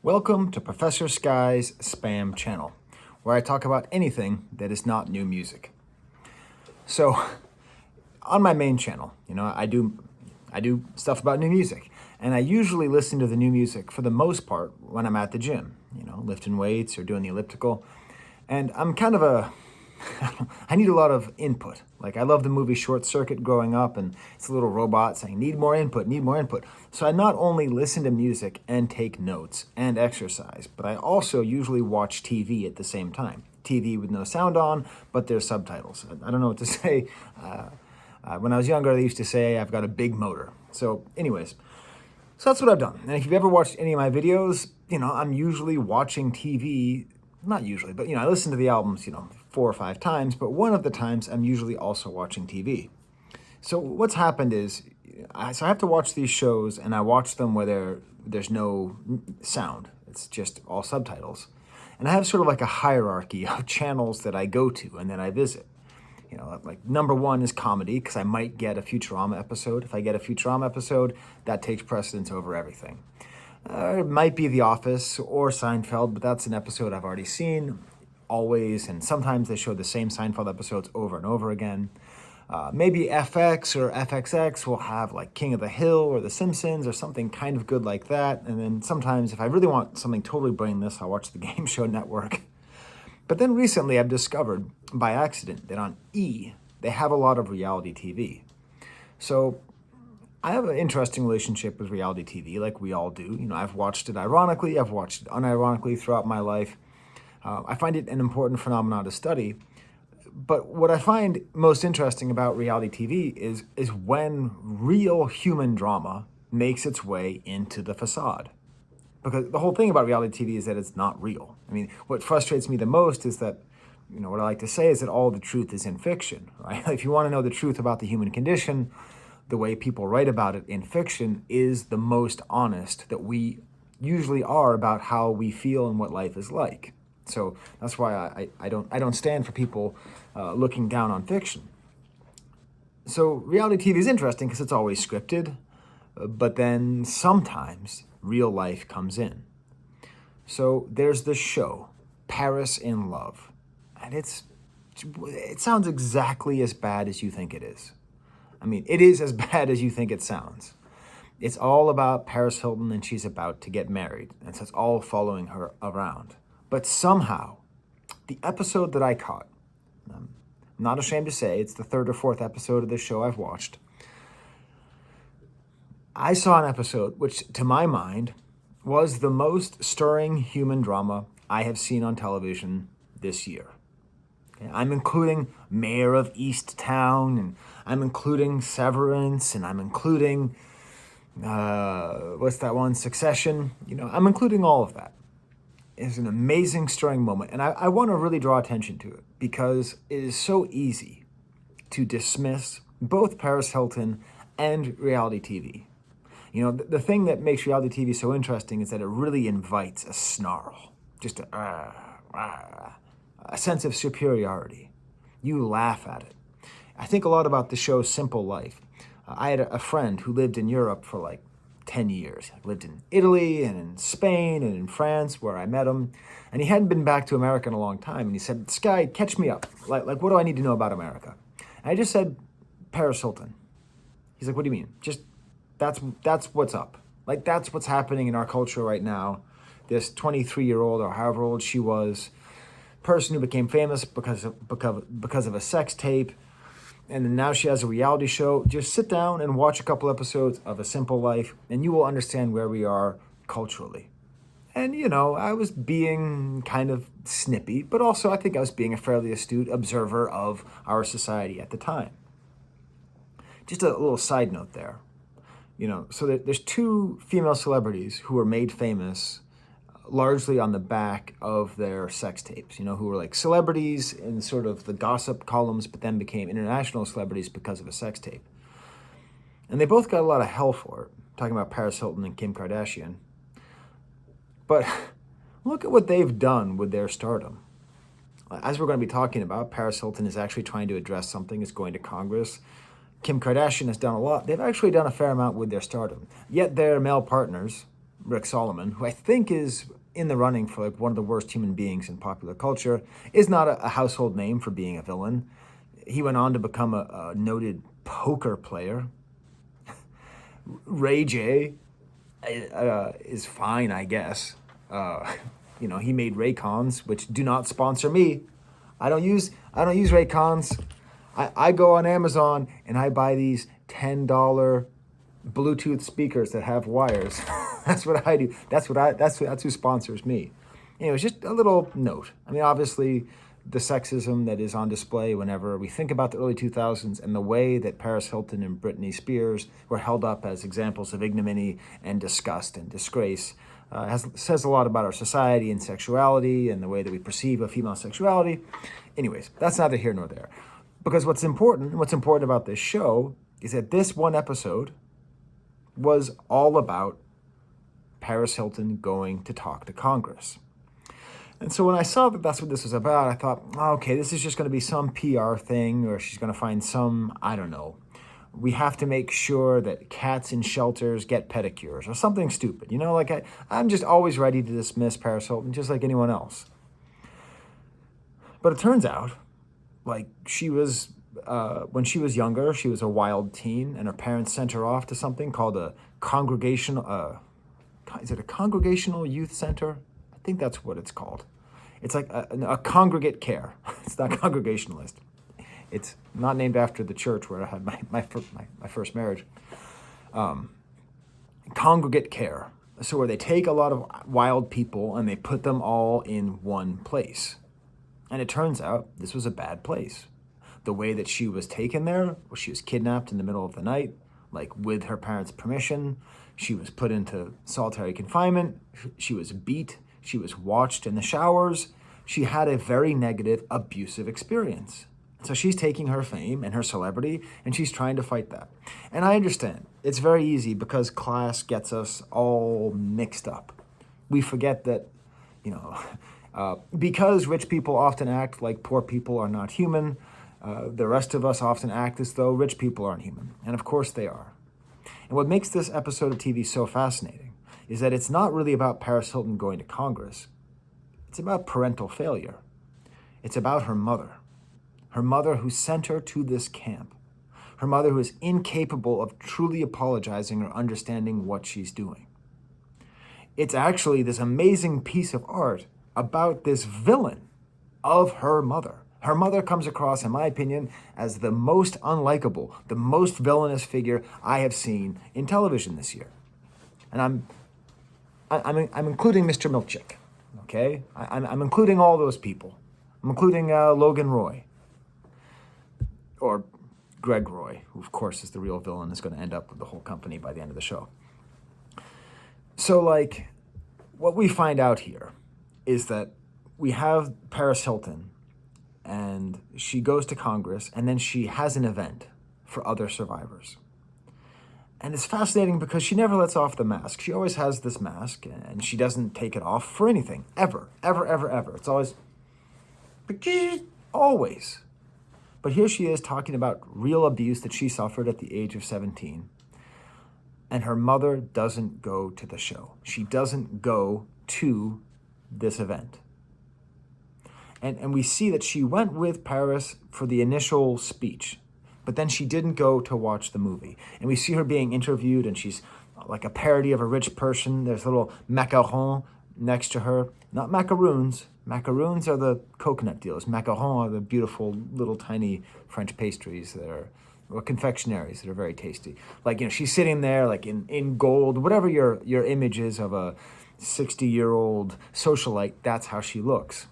Welcome to Professor Sky's Spam channel, where I talk about anything that is not new music. So, on my main channel, I do stuff about new music, and I usually listen to the new music for the most part when I'm at the gym, lifting weights or doing the elliptical. And I'm kind of I need a lot of input. Like, I love the movie Short Circuit growing up, and it's a little robot saying, need more input, need more input. So I not only listen to music and take notes and exercise, but I also usually watch TV at the same time. TV with no sound on, but there's subtitles. I don't know what to say. When I was younger, they used to say I've got a big motor. So anyways, so that's what I've done. And if you've ever watched any of my videos, I'm usually watching TV. Not usually, but I listen to the albums, 4 or 5 times, but one of the times I'm usually also watching TV. So what's happened is, I have to watch these shows, and I watch them where there's no sound. It's just all subtitles. And I have sort of like a hierarchy of channels that I go to and that I visit. Like number 1 is comedy, because I might get a Futurama episode. If I get a Futurama episode, that takes precedence over everything. It might be The Office or Seinfeld, but that's an episode I've already seen, always, and sometimes they show the same Seinfeld episodes over and over again. Maybe FX or FXX will have like King of the Hill or The Simpsons or something kind of good like that. And then sometimes if I really want something totally brainless, I'll watch the Game Show Network. But then recently I've discovered by accident that on E, they have a lot of reality TV. So I have an interesting relationship with reality TV, like we all do. I've watched it ironically, I've watched it unironically throughout my life. I find it an important phenomenon to study. But what I find most interesting about reality TV is when real human drama makes its way into the facade. Because the whole thing about reality TV is that it's not real. I mean, what frustrates me the most is that, what I like to say is that all the truth is in fiction, right? If you want to know the truth about the human condition, the way people write about it in fiction is the most honest that we usually are about how we feel and what life is like. So that's why I don't stand for people looking down on fiction. So reality TV is interesting because it's always scripted, but then sometimes real life comes in. So there's this show, Paris in Love, and it sounds exactly as bad as you think it is. I mean, it is as bad as you think it sounds. It's all about Paris Hilton, and she's about to get married, and so it's all following her around. But somehow, the episode that I caught, I'm not ashamed to say, it's the 3rd or 4th episode of this show I've watched. I saw an episode which, to my mind, was the most stirring human drama I have seen on television this year. I'm including Mayor of Easttown, and I'm including Severance, and I'm including, what's that one, Succession. I'm including all of that. It's an amazing, stirring moment, and I want to really draw attention to it because it is so easy to dismiss both Paris Hilton and reality TV. The thing that makes reality TV so interesting is that it really invites a snarl, just a sense of superiority. You laugh at it. I think a lot about the show Simple Life. I had a friend who lived in Europe for like 10 years. He lived in Italy and in Spain and in France where I met him. And he hadn't been back to America in a long time. And he said, Sky, catch me up. Like what do I need to know about America? And I just said, Paris Hilton. He's like, what do you mean? Just, that's what's up. Like, that's what's happening in our culture right now. This 23-year-old or however old she was, person who became famous because of a sex tape, and then now she has a reality show. Just sit down and watch a couple episodes of A Simple Life, and you will understand where we are culturally. And, I was being kind of snippy, but also I think I was being a fairly astute observer of our society at the time. Just a little side note there. So there's 2 female celebrities who were made famous largely on the back of their sex tapes, who were like celebrities in sort of the gossip columns, but then became international celebrities because of a sex tape. And they both got a lot of hell for it, talking about Paris Hilton and Kim Kardashian. But look at what they've done with their stardom. As we're going to be talking about, Paris Hilton is actually trying to address something, is going to Congress. Kim Kardashian has done a lot. They've actually done a fair amount with their stardom. Yet their male partners Rick Solomon, who I think is in the running for like one of the worst human beings in popular culture, is not a household name for being a villain. He went on to become a noted poker player. Ray J is fine, I guess. He made Raycons, which do not sponsor me. I don't use Raycons. I go on Amazon and I buy these $10 Bluetooth speakers that have wires. That's what I do. That's who sponsors me. It's just a little note. I mean, obviously, the sexism that is on display whenever we think about the early 2000s and the way that Paris Hilton and Britney Spears were held up as examples of ignominy and disgust and disgrace says a lot about our society and sexuality and the way that we perceive of female sexuality. Anyways, that's neither here nor there. Because what's important about this show is that this one episode was all about Paris Hilton going to talk to Congress. And so when I saw that that's what this was about, I thought, okay, this is just going to be some PR thing, or she's going to find some, I don't know, we have to make sure that cats in shelters get pedicures, or something stupid. I'm just always ready to dismiss Paris Hilton, just like anyone else. But it turns out, like, she was, when she was younger, she was a wild teen, and her parents sent her off to something called a congregational, is it a congregational youth center? I think that's what it's called. It's like a congregate care. It's not congregationalist. It's not named after the church where I had my first marriage. Congregate care. So where they take a lot of wild people and they put them all in one place. And it turns out this was a bad place. The way that she was taken there was she was kidnapped in the middle of the night, like with her parents' permission. She was put into solitary confinement. She was beat. She was watched in the showers. She had a very negative, abusive experience. So she's taking her fame and her celebrity, and she's trying to fight that. And I understand. It's very easy because class gets us all mixed up. We forget that, because rich people often act like poor people are not human, the rest of us often act as though rich people aren't human. And of course they are. And what makes this episode of TV so fascinating is that it's not really about Paris Hilton going to Congress. It's about parental failure. It's about her mother who sent her to this camp, her mother who is incapable of truly apologizing or understanding what she's doing. It's actually this amazing piece of art about this villain of her mother. Her mother comes across, in my opinion, as the most unlikable, the most villainous figure I have seen in television this year. And I'm including Mr. Milchick, okay? I'm including all those people. I'm including Logan Roy, or Greg Roy, who of course is the real villain, is going to end up with the whole company by the end of the show. So, like, what we find out here is that we have Paris Hilton, and she goes to Congress, and then she has an event for other survivors. And it's fascinating because she never lets off the mask. She always has this mask, and she doesn't take it off for anything, ever. It's always. But here she is talking about real abuse that she suffered at the age of 17. And her mother doesn't go to the show. She doesn't go to this event. And we see that she went with Paris for the initial speech, but then she didn't go to watch the movie. And we see her being interviewed, and she's like a parody of a rich person. There's little macarons next to her. Not macaroons. Macaroons are the coconut deals. Macarons are the beautiful little tiny French pastries that are, or confectionaries that are very tasty. Like, she's sitting there like in gold, whatever your image is of a 60-year-old socialite, that's how she looks.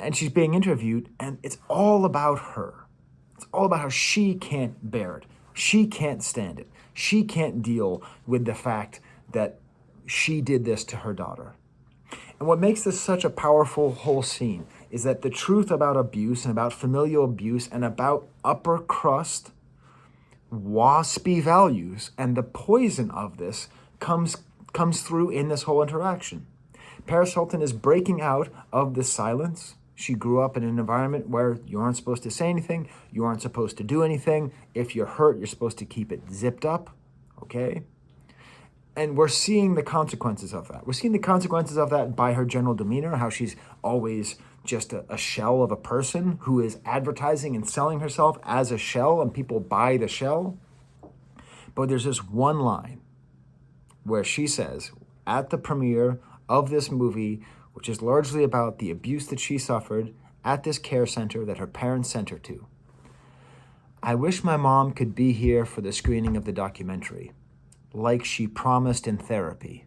And she's being interviewed, and it's all about her. It's all about how she can't bear it. She can't stand it. She can't deal with the fact that she did this to her daughter. And what makes this such a powerful whole scene is that the truth about abuse and about familial abuse and about upper crust waspy values and the poison of this comes through in this whole interaction. Paris Hilton is breaking out of the silence. She grew up in an environment where you aren't supposed to say anything, you aren't supposed to do anything. If you're hurt, you're supposed to keep it zipped up, okay? And we're seeing the consequences of that. We're seeing the consequences of that by her general demeanor, how she's always just a shell of a person who is advertising and selling herself as a shell, and people buy the shell. But there's this one line where she says, at the premiere of this movie, which is largely about the abuse that she suffered at this care center that her parents sent her to, "I wish my mom could be here for the screening of the documentary, like she promised in therapy.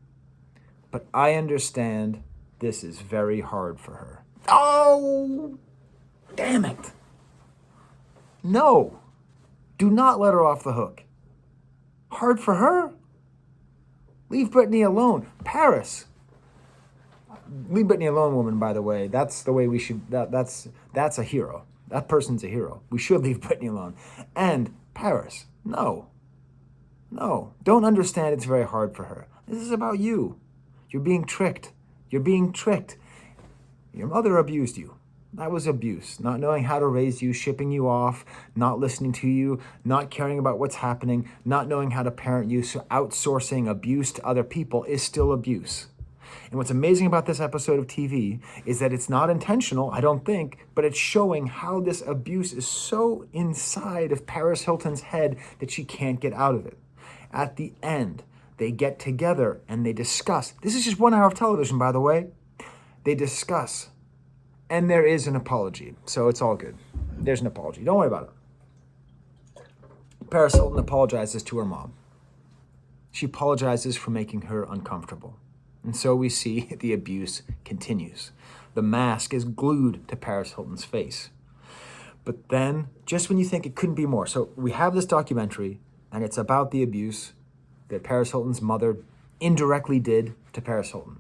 But I understand this is very hard for her." Oh, damn it. No, do not let her off the hook. Hard for her? Leave Brittany alone. Paris. Leave Brittany alone, woman, by the way. That's the way we should, that's a hero. That person's a hero. We should leave Brittany alone. And Paris, no, don't understand it's very hard for her. This is about you. You're being tricked. You're being tricked. Your mother abused you. That was abuse. Not knowing how to raise you, shipping you off, not listening to you, not caring about what's happening, not knowing how to parent you. So outsourcing abuse to other people is still abuse. And what's amazing about this episode of TV is that it's not intentional, I don't think, but it's showing how this abuse is so inside of Paris Hilton's head that she can't get out of it. At the end, they get together and they discuss. This is just 1 hour of television, by the way. They discuss. And there is an apology. So it's all good. There's an apology. Don't worry about it. Paris Hilton apologizes to her mom. She apologizes for making her uncomfortable. And so we see the abuse continues. The mask is glued to Paris Hilton's face. But then, just when you think it couldn't be more, so we have this documentary, and it's about the abuse that Paris Hilton's mother indirectly did to Paris Hilton.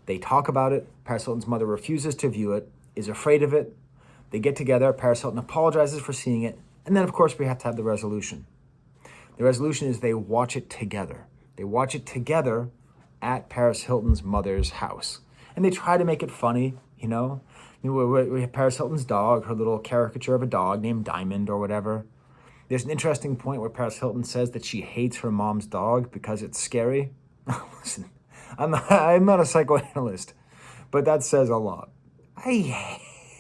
They talk about it. Paris Hilton's mother refuses to view it, is afraid of it. They get together. Paris Hilton apologizes for seeing it. And then, of course, we have to have the resolution. The resolution is they watch it together. They watch it together at Paris Hilton's mother's house. And they try to make it funny, we have Paris Hilton's dog, her little caricature of a dog named Diamond or whatever. There's an interesting point where Paris Hilton says that she hates her mom's dog because it's scary. Listen, I'm not a psychoanalyst, but that says a lot. I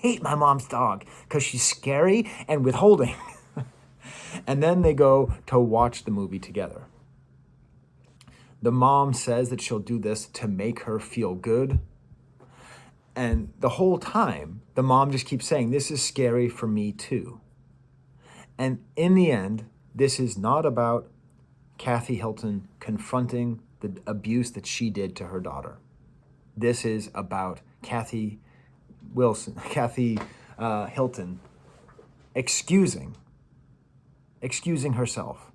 hate my mom's dog because she's scary and withholding. And then they go to watch the movie together. The mom says that she'll do this to make her feel good. And the whole time, the mom just keeps saying, this is scary for me too. And in the end, this is not about Kathy Hilton confronting the abuse that she did to her daughter. This is about Kathy Hilton excusing herself,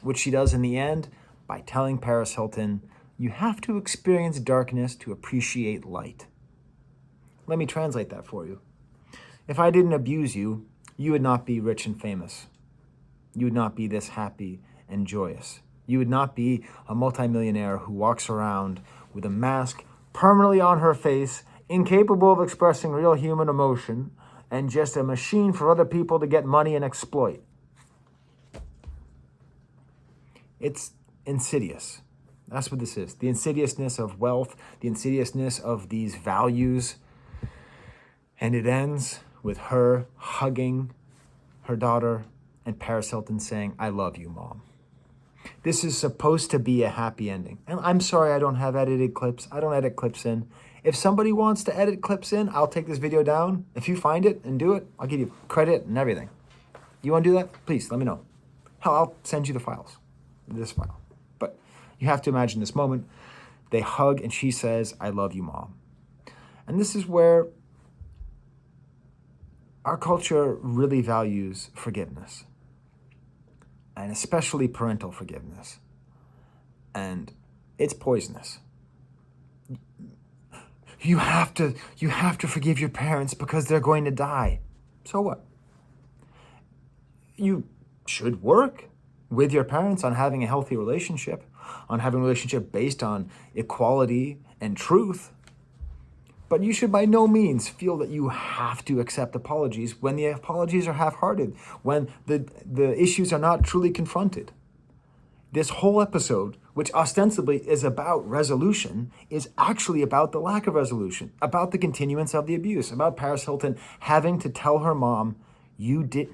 which she does in the end by telling Paris Hilton, you have to experience darkness to appreciate light. Let me translate that for you. If I didn't abuse you, you would not be rich and famous. You would not be this happy and joyous. You would not be a multimillionaire who walks around with a mask permanently on her face, incapable of expressing real human emotion, and just a machine for other people to get money and exploit. It's insidious. That's what this is. The insidiousness of wealth, the insidiousness of these values. And it ends with her hugging her daughter and Paris Hilton saying, I love you, Mom. This is supposed to be a happy ending. And I'm sorry I don't have edited clips. I don't edit clips in. If somebody wants to edit clips in, I'll take this video down. If you find it and do it, I'll give you credit and everything. You want to do that? Please, let me know. Hell, I'll send you the files. This file. But you have to imagine this moment. They hug and she says, I love you, Mom. And this is where our culture really values forgiveness. And especially parental forgiveness. And it's poisonous. You have to forgive your parents because they're going to die. So what? You should work with your parents on having a healthy relationship, on having a relationship based on equality and truth. But you should by no means feel that you have to accept apologies when the apologies are half-hearted, when the issues are not truly confronted. This whole episode which ostensibly is about resolution, is actually about the lack of resolution, about the continuance of the abuse, about Paris Hilton having to tell her mom, you did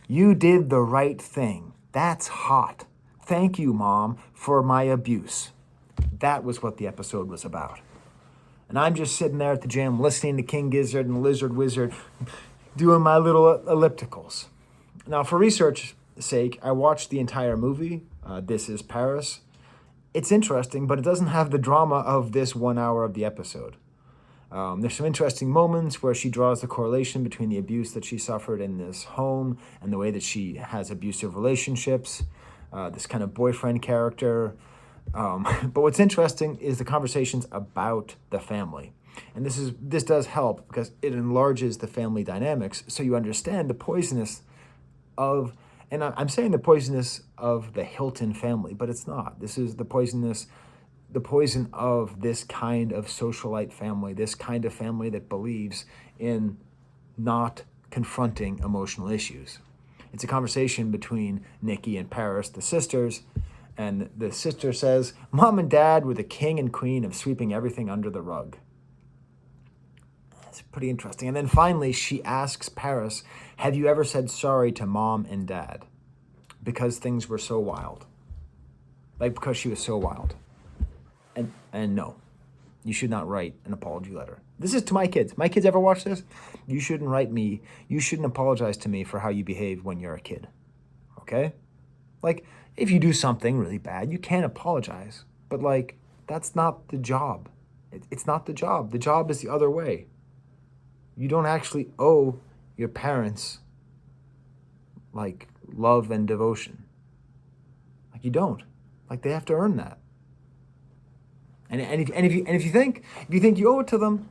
the right thing. That's hot. Thank you, Mom, for my abuse. That was what the episode was about. And I'm just sitting there at the gym listening to King Gizzard and Lizard Wizard doing my little ellipticals. Now, for research's sake, I watched the entire movie, This Is Paris. It's interesting, but it doesn't have the drama of this 1 hour of the episode. There's some interesting moments where she draws the correlation between the abuse that she suffered in this home and the way that she has abusive relationships, this kind of boyfriend character. But what's interesting is the conversations about the family. And this does help because it enlarges the family dynamics so you understand the poisonous of, and I'm saying the poisonous of the Hilton family, but it's not. This is the poison of this kind of socialite family, this kind of family that believes in not confronting emotional issues. It's a conversation between Nikki and Paris, the sisters, and the sister says, Mom and Dad were the king and queen of sweeping everything under the rug. That's pretty interesting. And then finally, she asks Paris, have you ever said sorry to Mom and Dad? Because things were so wild. Like, because she was so wild. And no, you should not write an apology letter. This is to my kids. My kids ever watch this? You shouldn't write me. You shouldn't apologize to me for how you behave when you're a kid. Okay? Like, if you do something really bad, you can't apologize. But, like, that's not the job. It's not the job. The job is the other way. You don't actually owe your parents, like, love and devotion. Like, you don't. Like, they have to earn that. And if you think you owe it to them,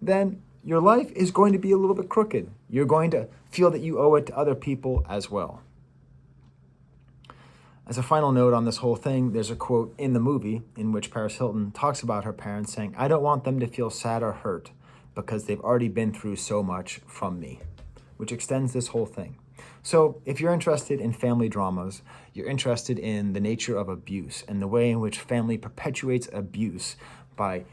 then your life is going to be a little bit crooked. You're going to feel that you owe it to other people as well. As a final note on this whole thing, there's a quote in the movie in which Paris Hilton talks about her parents saying, I don't want them to feel sad or hurt because they've already been through so much from me, which extends this whole thing. So if you're interested in family dramas, you're interested in the nature of abuse and the way in which family perpetuates abuse by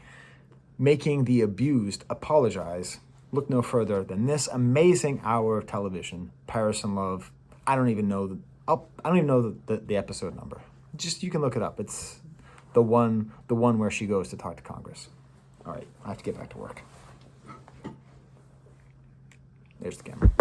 making the abused apologize, look no further than this amazing hour of television, Paris in Love. I don't even know the episode number. Just, you can look it up. It's the one where she goes to talk to Congress. All right, I have to get back to work. There's the camera.